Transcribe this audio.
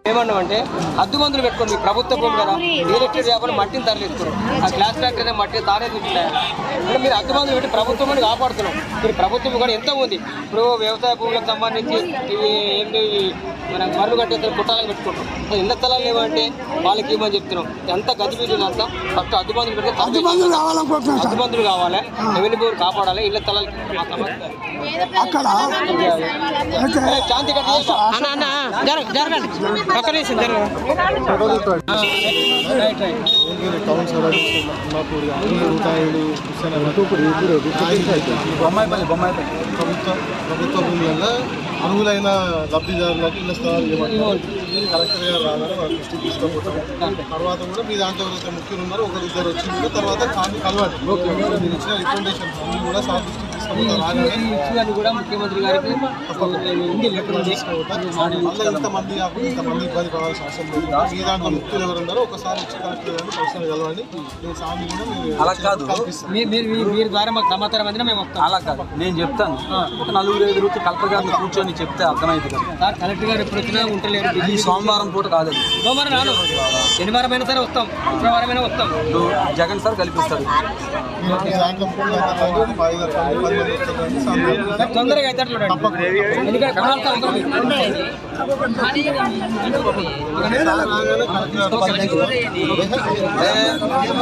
ఏమన్నామంటే హద్దు మందులు పెట్టుకోండి. ప్రభుత్వ భూమి కదా, రియల్ వ్యాపారం మట్టిని తరలిస్తారు. ఆ గ్లాస్ ఫ్యాక్టరీ మట్టి తారే చూపిస్తాయి. అంటే మీరు హద్దు మందులు పెట్టి ప్రభుత్వం కాపాడుతున్నాం. మీరు ప్రభుత్వం కూడా ఎంత ఉంది. ఇప్పుడు వ్యవసాయ భూములకు సంబంధించి ఇవి ఏంటి మన మరలు కట్టేస్తారు, కుట్టాలకు పెట్టుకుంటాం. ఇళ్ళ స్థలాలు లేవంటే వాళ్ళకి ఏమని చెప్తున్నాం. ఎంత గతిబిజీ అంతా ఫస్ట్ హద్దు మందులు పెడితే హద్దు మందులు కావాలి. రెవెన్యూ భూములు కాపాడాలి. ఇళ్ళ స్థలాలకి శాంతి ప్రభుత్వ భూములలో అర్హులైన లబ్ధిదారులకు ఇళ్ల స్థలాలు కలెక్టర్ గారు రాగానే వాళ్ళ దృష్టికి తీసుకుపోతారు. తర్వాత కూడా మీ దాంట్లో ఎవరైతే ముఖ్యులు ఉన్నారో ఒకరిద్దరు వచ్చింది తర్వాత కానీ కలవాటు మీరు ఇచ్చిన రికమెండేషన్స్ అన్ని కూడా సార్ దృష్టికి తీసుకుపోతారు. రాగానే కూడా ముఖ్యమంత్రి గారికి తీసుకుపోతారు. మళ్ళీ ఇంతమంది కాకుండా ఇంతమంది ఇబ్బంది పడాల్సిన అవసరం లేదు. మీ దాంట్లో ముఖ్యులు ఎవరు ఉన్నారో ఒకసారి వచ్చి కలెక్టర్ గారిని పర్సనల్ కలవండి. నేను సామి అలా కాదు, మీరు ద్వారా మాకు సమాచారం అందినా మేము వస్తాం. అలా కాదు, నేను చెప్తాను. ఒక 4-5 కలెక్టర్ గారిని కూర్చొని చెప్తే అర్థమైంది కదా. సార్ కలెక్టర్ గారు ఎప్పుడు వచ్చినా ఉంటలేరు. ఈ సోమవారం పూట కాదు, సోమవారం రాను, శనివారం అయినా సరే వస్తాం, శుక్రవారం అయినా వస్తాం. జగన్ సార్ కల్పిస్తాడు. తొందరగా అయితే ఎందుకంటే